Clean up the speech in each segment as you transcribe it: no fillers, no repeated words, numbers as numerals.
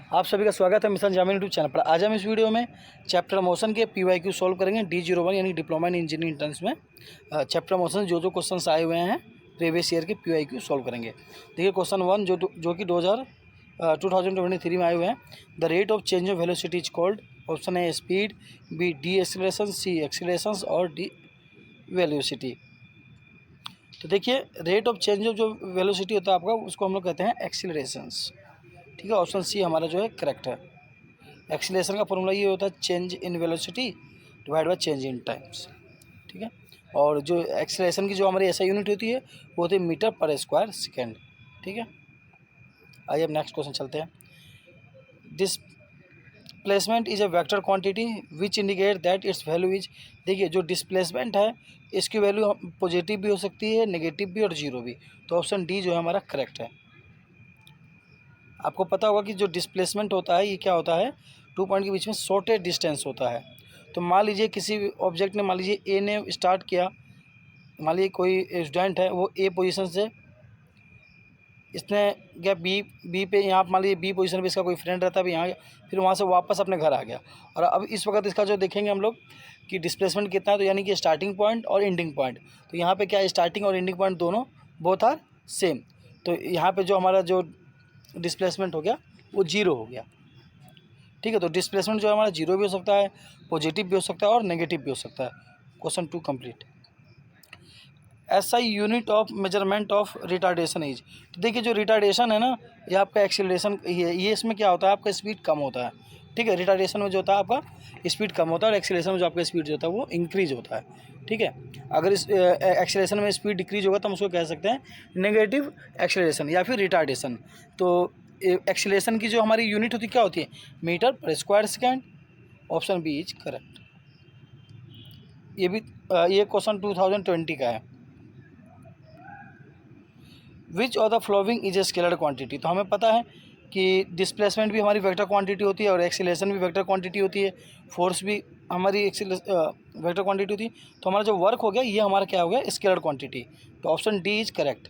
आप सभी का स्वागत है मिशन जामिन यूट्यूब चैनल पर। आज हम इस वीडियो में चैप्टर मोशन के PYQ सॉल्व करेंगे D01 यानी डिप्लोमा इन इंजीनियरिंग इंट्रेंस में। चैप्टर मोशन जो क्वेश्चंस आए हुए हैं प्रीवियस ईयर के PYQ सॉल्व करेंगे। देखिए क्वेश्चन 1 जो कि 2023 में आए हुए हैं। The rate of change of velocity is called. Option A speed, B D acceleration, C acceleration और डी वेलोसिटी। तो देखिए रेट ऑफ चेंज ऑफ जो वेलोसिटी होता है आपका उसको हम लोग कहते हैं एक्सीलरेशंस। ठीक है, ऑप्शन सी हमारा जो है करेक्ट है। एक्सीलरेशन का फॉर्मूला ये होता है change in velocity divide by change in times. ठीक है, और जो एक्सीलरेशन की जो हमारी ऐसा यूनिट होती है वो होती है मीटर पर स्क्वायर सेकेंड। ठीक है, आइए अब नेक्स्ट क्वेश्चन चलते हैं। Displacement is a vector quantity which indicate that it's value is. देखिए जो डिस्प्लेसमेंट है इसकी वैल्यू पॉजिटिव भी हो सकती है, नेगेटिव भी और जीरो भी। तो ऑप्शन डी जो है हमारा करेक्ट है। आपको पता होगा कि जो डिस्प्लेसमेंट होता है ये क्या होता है, 2 पॉइंट के बीच में शॉर्टेस्ट डिस्टेंस होता है। तो मान लीजिए किसी ऑब्जेक्ट ने, मान लीजिए ए ने स्टार्ट किया, मान लीजिए कोई स्टूडेंट है वो ए पोजीशन से, इसने गया बी पे, यहाँ मान लीजिए बी पोजीशन पे इसका कोई फ्रेंड रहता है भी यहाँ, फिर वहाँ से वापस अपने घर आ गया। और अब इस वक्त इसका जो देखेंगे हम लोग कि डिस्प्लेसमेंट कितना है, तो यानी कि स्टार्टिंग पॉइंट और एंडिंग पॉइंट। तो यहाँ पे क्या है, स्टार्टिंग और एंडिंग पॉइंट दोनों बोथ आर सेम। तो यहाँ पे जो हमारा जो डिस्प्लेसमेंट हो गया वो जीरो हो गया। ठीक है, तो डिस्प्लेसमेंट जो है हमारा जीरो भी हो सकता है, पॉजिटिव भी हो सकता है और नेगेटिव भी हो सकता है। Question 2 complete. SI unit of measurement of retardation is. तो देखिए जो रिटार्डेशन है ना, ये आपका एक्सीलरेशन ये इसमें क्या होता है, आपका स्पीड कम होता है। ठीक है, रिटार्डेशन में जो होता है आपका स्पीड कम होता है और एक्सीलरेशन में जो आपका स्पीड जो होता है वो इंक्रीज होता है। ठीक है, अगर इस एक्सीलरेशन में स्पीड डिक्रीज होगा तो हम उसको कह सकते हैं नेगेटिव एक्सीलरेशन या फिर रिटार्डेशन। तो एक्सीलरेशन की जो हमारी यूनिट होती है क्या होती है, मीटर पर square second. Option B is correct. ये क्वेश्चन 2020 का है। Which of the following is a scalar quantity. तो हमें पता है कि डिस्प्लेसमेंट भी हमारी वेक्टर क्वांटिटी होती है और एक्सीलरेशन भी वेक्टर क्वांटिटी होती है, फोर्स भी हमारी वेक्टर क्वांटिटी होती है। तो हमारा जो वर्क हो गया ये हमारा क्या हो गया, स्केलर क्वांटिटी। तो ऑप्शन डी इज करेक्ट।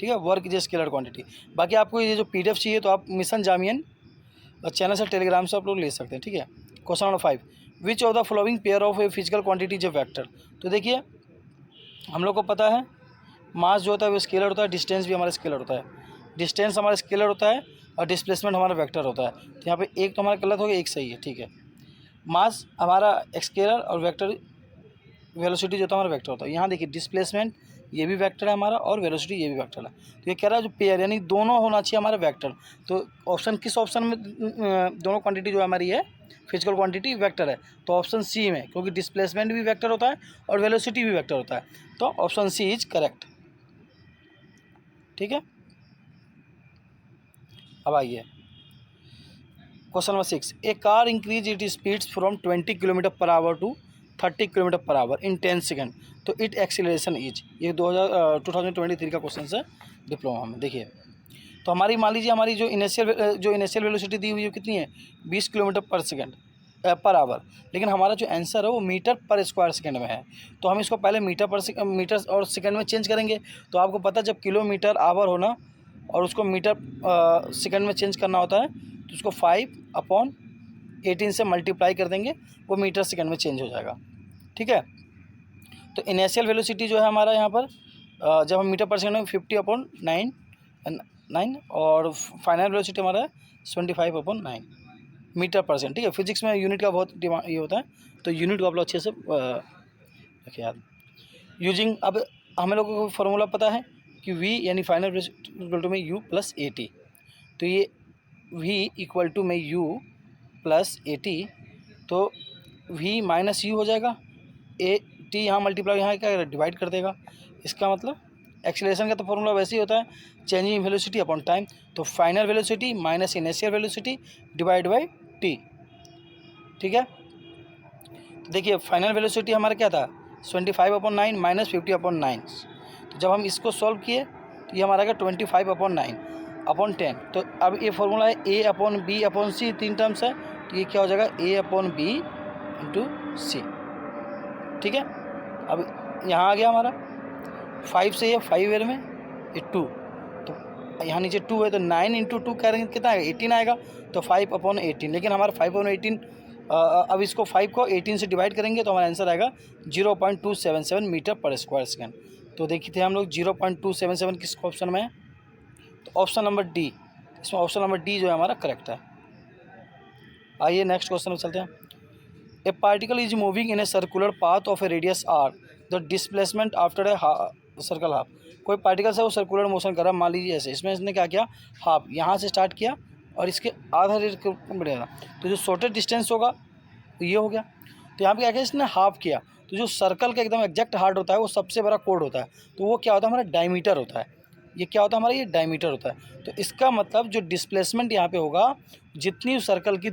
ठीक है, work is a scalar quantity. बाकी आपको ये जो PDF चाहिए तो आप मिशन जामियन चैनल से टेलीग्राम से आप लोग ले सकते हैं। ठीक है, question number 5। Which of the flowing pair of a physical quantity is a vector. तो देखिए हम लोग को पता है मास जो होता है वो स्केलर होता है, डिस्टेंस भी हमारा स्केलर होता है। डिस्टेंस हमारा स्केलर होता है और डिस्प्लेसमेंट हमारा वेक्टर होता है। तो यहाँ पे एक तो हमारा गलत हो गया, एक सही है। ठीक है, मास हमारा स्केलर और वेक्टर, वेलोसिटी जो होता है हमारा वेक्टर होता है। यहाँ देखिए डिस्प्लेसमेंट ये भी वेक्टर है हमारा और वेलोसिटी ये भी वेक्टर है। तो ये कह रहा है जो पेयर यानी दोनों होना चाहिए हमारा वेक्टर। तो ऑप्शन किस ऑप्शन में दोनों क्वांटिटी जो है हमारी है फिजिकल क्वांटिटी वेक्टर है, तो ऑप्शन सी में, क्योंकि डिस्प्लेसमेंट भी वेक्टर होता है और वेलोसिटी भी वेक्टर होता है। तो ऑप्शन सी इज करेक्ट। ठीक है, अब आइए question number 6। A car increase it speeds from 20 km/h to 30 km/h in 10 second. तो इट एक्सीलरेशन इज। ये 2023 का क्वेश्चन है डिप्लोमा में। देखिए तो हमारी मान लीजिए हमारी जो इनिशियल वेलोसिटी दी हुई है कितनी है, 20 km/h, लेकिन हमारा जो आंसर है वो मीटर पर स्क्वायर सेकेंड में है। तो हम इसको पहले मीटर और सेकेंड में चेंज करेंगे। तो आपको पता है जब किलोमीटर आवर होना और उसको मीटर सेकेंड में चेंज करना होता है तो उसको 5/18 से मल्टीप्लाई कर देंगे, वो मीटर सेकेंड में चेंज हो जाएगा। ठीक है, तो इनिशियल वेलोसिटी जो है हमारा यहाँ पर जब हम मीटर पर सेकेंड में 50/9 और फाइनल वेलोसिटी हमारा है 75/9 मीटर पर सेकेंड। ठीक है, फिजिक्स में यूनिट का बहुत ये होता है, तो यूनिट को आप लोग अच्छे से रखिए याद। यूजिंग, अब हमें लोगों को फार्मूला पता है कि v यानी फाइनल वेलोसिटी में u प्लस AT। तो ये v इक्वल टू में u प्लस AT, तो v माइनस u हो जाएगा, AT यहाँ मल्टीप्लाई यहाँ क्या डिवाइड कर देगा। इसका मतलब एक्सीलरेशन का तो फॉर्मूला वैसे ही होता है changing in velocity upon time. तो final velocity minus initial velocity divide by t। ठीक है, तो देखिए फाइनल वेलोसिटी हमारा क्या था 25/9 माइनस 50/9। तो जब हम इसको सॉल्व किए तो ये हमारा 25/9/10। तो अब ये फॉर्मूला है A/B/C, 3 टर्म्स है, तो ये क्या हो जाएगा A/B/C। ठीक है, अब यहाँ आ गया हमारा 5 से ये 5 ईयर में ये 2, तो यहाँ नीचे 2 है तो 9 इंटू 2 करेंगे कितना आएगा 18 आएगा, तो 5/18। लेकिन हमारा 5/18 अब इसको 5 को 18 से डिवाइड करेंगे तो हमारा आंसर आएगा 0.277 मीटर पर स्क्वायर सेकेंड। तो देखिए थे हम लोग 0.277 किस ऑप्शन में है, तो ऑप्शन नंबर डी, इसमें ऑप्शन नंबर डी जो है हमारा करेक्ट है। आइए नेक्स्ट क्वेश्चन में चलते हैं। A particle is moving in a circular path of a radius R, the displacement after a circle half. कोई पार्टिकल से वो सर्कुलर मोशन कर रहा है, मान लीजिए ऐसे, इसमें इसने क्या किया, हाफ यहाँ से स्टार्ट किया और इसके आधा रेट बढ़ेगा, तो जो शॉर्टेस्ट डिस्टेंस होगा तो ये हो गया। तो यहाँ पे क्या किया इसने, हाफ किया, तो जो सर्कल का एकदम एग्जैक्ट हार्ट होता है वो सबसे बड़ा कोड होता है, तो वो क्या होता है हमारा डायमीटर होता है। ये क्या होता है हमारा, ये डायमीटर होता है। तो इसका मतलब जो डिस्प्लेसमेंट यहाँ पे होगा, जितनी सर्कल की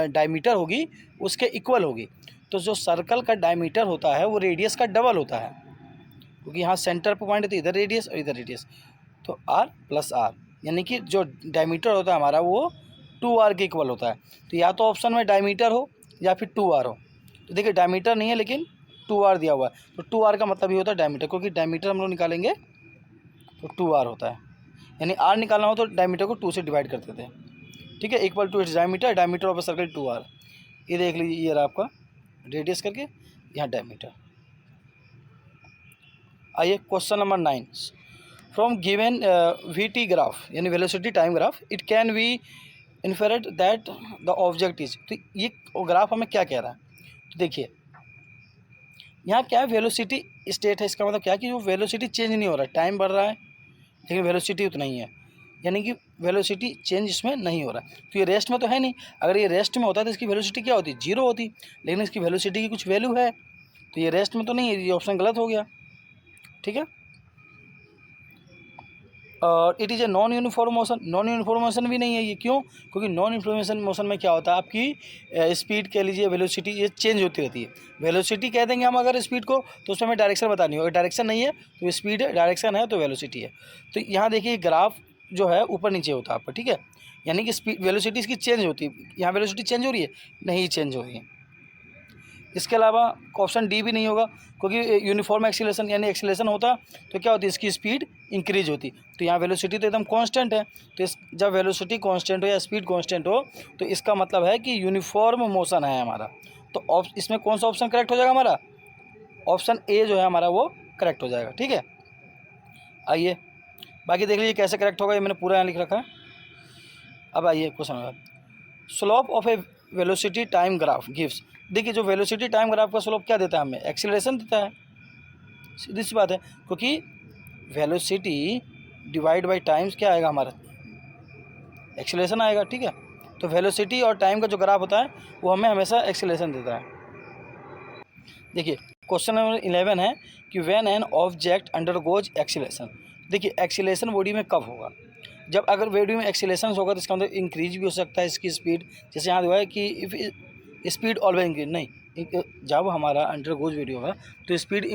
डायमीटर होगी उसके इक्वल होगी। तो जो सर्कल का डायमीटर होता है वो रेडियस का डबल होता है, क्योंकि यहाँ सेंटर पर पॉइंट है तो इधर रेडियस और इधर रेडियस, तो r + r, यानी कि जो डायमीटर होता है हमारा वो 2r के इक्वल होता है। तो या तो ऑप्शन में डायमीटर हो या फिर 2r हो। तो देखिए डायमीटर नहीं है लेकिन 2r दिया हुआ है, तो 2r का मतलब ये होता है डायमीटर, क्योंकि डायमीटर हम लोग निकालेंगे तो 2r होता है, यानी r निकालना हो तो डायमीटर को 2 से डिवाइड करते थे। ठीक है, equal to its diameter, diameter of a circle 2r। ये देख लीजिए, ये रहा आपका रेडियस करके, यहाँ डायमीटर। आइए question number 9। From given VT graph यानी velocity time graph, it can be inferred that the object is. तो ये ग्राफ हमें क्या कह रहा है, तो देखिए यहाँ क्या है, वेलोसिटी स्टेट है, इसका मतलब क्या है कि वो वेलोसिटी चेंज नहीं हो रहा है, टाइम बढ़ रहा है लेकिन वेलोसिटी उतना ही है, यानी कि वेलोसिटी चेंज इसमें नहीं हो रहा है। तो ये रेस्ट में तो है नहीं, अगर ये रेस्ट में होता तो इसकी वेलोसिटी क्या होती, 0 होती, लेकिन इसकी वेलोसिटी की कुछ वैल्यू है, तो ये रेस्ट में तो नहीं है, ये ऑप्शन गलत हो गया। ठीक है, और it is a non uniform motion, non uniform motion भी नहीं है ये, क्यों, क्योंकि नॉन यूनिफॉर्म मोशन में क्या होता है, आपकी स्पीड कह लीजिए, वेलोसिटी, ये चेंज होती रहती है। वेलोसिटी कह देंगे हम अगर स्पीड को, तो उसमें हमें डायरेक्शन बतानी होगी, डायरेक्शन नहीं है तो स्पीड है, डायरेक्शन है तो वेलोसिटी है। तो यहाँ देखिए ग्राफ जो है ऊपर नीचे होता है आपका, ठीक है, यानी कि स्पीड वेलोसिटी इसकी चेंज होती है, यहाँ वेलोसिटी चेंज हो रही है, नहीं चेंज हो रही है। इसके अलावा ऑप्शन डी भी नहीं होगा, क्योंकि यूनिफॉर्म एक्सीलरेशन यानी एक्सीलरेशन होता तो क्या होती, इसकी स्पीड इंक्रीज होती, तो यहाँ वेलोसिटी तो एकदम कांस्टेंट है। तो जब वेलोसिटी कांस्टेंट हो या स्पीड कांस्टेंट हो तो इसका मतलब है कि यूनिफॉर्म मोशन है हमारा। तो इसमें कौन सा ऑप्शन करेक्ट हो जाएगा हमारा, ऑप्शन ए जो है हमारा वो करेक्ट हो जाएगा। ठीक है, आइए बाकी देख लीजिए कैसे करेक्ट होगा, ये मैंने पूरा यहाँ लिख रखा है। अब आइए question, slope of A velocity time graph gives. देखिए जो वेलोसिटी टाइम ग्राफ का स्लोप क्या देता है हमें, एक्सीलरेशन देता है, सीधी सी बात है, क्योंकि वेलोसिटी डिवाइड बाई टाइम्स क्या आएगा हमारा, एक्सीलरेशन आएगा। ठीक है, तो वेलोसिटी और टाइम का जो ग्राफ होता है वो हमें हमेशा एक्सीलरेशन देता है। देखिए क्वेश्चन नंबर 11 है कि when an object undergoes acceleration. देखिए एक्सीलरेशन बॉडी में कब होगा, जब अगर बॉडी में एक्सीलरेशन होगा तो इसका मतलब इंक्रीज भी हो सकता है इसकी स्पीड, जैसे यहाँ हुआ है कि इफ स्पीड ऑलवेज इंक्रीज, नहीं, जब हमारा अंडरगोज बॉडी होगा तो स्पीड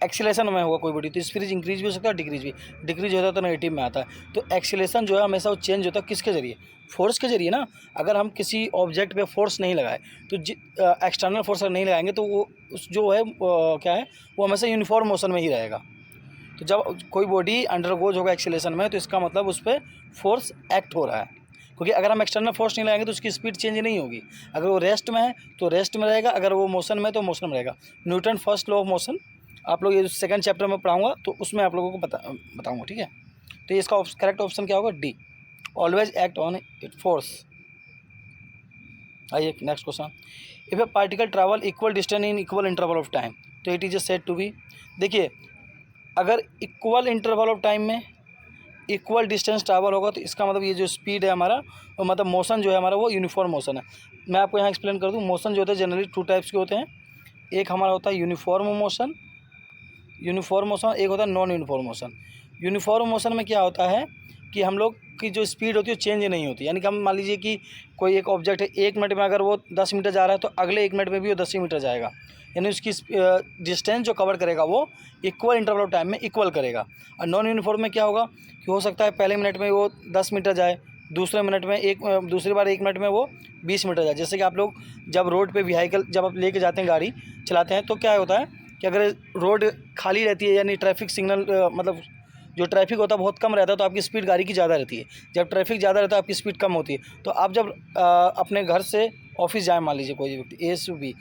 एक्सीलरेशन में होगा कोई बॉडी, तो स्पीड इंक्रीज भी हो सकता है, डिक्रीज भी, डिक्रीज होता है तो नेगेटिव में आता है। तो एक्सीलरेशन जो है हमेशा वो चेंज होता है किसके जरिए, फोर्स के जरिए ना। अगर हम किसी ऑब्जेक्ट पे फोर्स नहीं लगाए तो एक्सटर्नल फोर्स अगर नहीं लगाएंगे तो वो उस जो है क्या है, वो हमेशा यूनिफॉर्म मोशन में ही रहेगा। तो जब कोई बॉडी अंडरगोज होगा एक्सीलरेशन में तो इसका मतलब उस पर फोर्स एक्ट हो रहा है, क्योंकि अगर हम एक्सटर्नल फोर्स नहीं लगाएंगे तो उसकी स्पीड चेंज नहीं होगी। अगर वो रेस्ट में है तो रेस्ट में रहेगा, अगर वो मोशन में है तो मोशन में रहेगा। Newton first law of motion आप लोग ये सेकंड चैप्टर में पढ़ाऊंगा तो उसमें आप लोगों को बताऊंगा। ठीक है, तो ये इसका करेक्ट ऑप्शन क्या होगा, D, always act on it force. आइए next question, if a particle travel equal distance in equal interval of time तो it is said to be. देखिए अगर इक्वल इंटरवल ऑफ टाइम में इक्वल डिस्टेंस ट्रैवल होगा तो इसका मतलब ये जो स्पीड है हमारा, मतलब मोशन जो है हमारा वो यूनिफॉर्म मोशन है। मैं आपको यहाँ एक्सप्लेन कर दूँ, मोशन जो होते हैं जनरली 2 टाइप्स के होते हैं, एक हमारा होता है यूनिफॉर्म मोशन, एक होता है non uniform motion. Uniform motion में क्या होता है कि हम लोग की जो स्पीड होती है वो चेंज नहीं होती, यानी कि हम मान लीजिए कि कोई एक ऑब्जेक्ट है, 1 मिनट में अगर वो 10 मीटर जा रहा है तो अगले 1 मिनट में भी वो 10 ही मीटर जाएगा, यानी उसकी डिस्टेंस जो कवर करेगा वो इक्वल इंटरवल ऑफ टाइम में इक्वल करेगा। और नॉन यूनिफॉर्म में क्या होगा कि हो सकता है पहले मिनट में वो 10 मीटर जाए, दूसरे मिनट में दूसरी बार 1 मिनट में वो 20 मीटर जाए। जैसे कि आप लोग जब रोड पे व्हीकल जब आप लेके जाते हैं, गाड़ी चलाते हैं, तो क्या होता है कि अगर रोड खाली रहती है यानी ट्रैफिक सिग्नल मतलब जो ट्रैफिक होता है बहुत कम रहता है तो आपकी स्पीड गाड़ी की ज़्यादा रहती है, जब ट्रैफिक ज़्यादा रहता है आपकी स्पीड कम होती है। तो आप जब अपने घर से ऑफिस जाए, मान लीजिए कोई व्यक्ति ASUV,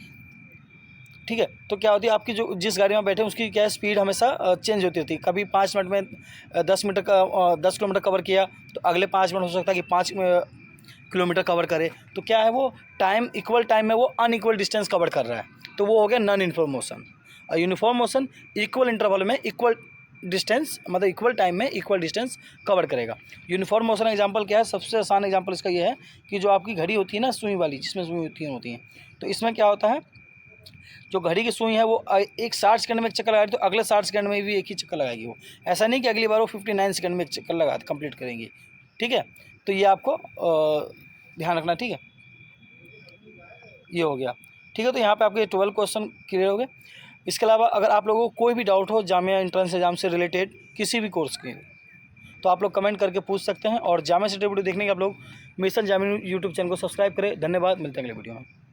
ठीक है, तो क्या होती है आपकी जो जिस गाड़ी में बैठे हैं उसकी क्या है स्पीड हमेशा चेंज होती रहती है। कभी 5 मिनट में 10 किलोमीटर कवर किया तो अगले 5 मिनट हो सकता है कि 5 किलोमीटर कवर करे। तो क्या है वो टाइम, इक्वल टाइम में वो अनइक्वल डिस्टेंस कवर कर रहा है, तो वो हो गया नॉन यूनिफॉर्म मोशन। और यूनिफॉर्म मोशन इक्वल इंटरवल में इक्वल डिस्टेंस, मतलब इक्वल टाइम में इक्वल डिस्टेंस कवर करेगा। यूनिफॉर्म मोशन एग्जांपल क्या है, सबसे आसान एग्जांपल इसका ये है कि जो आपकी घड़ी होती है ना सुई वाली, जिसमें सुई तीन होती हैं, तो इसमें क्या होता है जो घड़ी की सुई है वो एक 60 सेकंड में एक चक्कर लगाएगी तो अगले 60 सेकंड में भी एक ही चक्कर लगाएगी वो। ऐसा नहीं कि अगली बार वो 59 सेकंड में एक चक्कर लगा कंप्लीट करेंगी, ठीक है। तो ये आपको ध्यान रखना, ठीक है। ये हो गया, ठीक है। तो यहाँ पे आपके 12 क्वेश्चन क्लियर हो गए। इसके अलावा अगर आप लोगों को कोई भी डाउट हो जामिया एंट्रेंस एग्जाम से रिलेटेड किसी भी कोर्स के, तो आप लोग कमेंट करके पूछ सकते हैं। और जामिया से वीडियो देखने के आप लोग मिशन जामिया यूट्यूब चैनल को सब्सक्राइब करें। धन्यवाद, मिलते हैं अगले वीडियो में।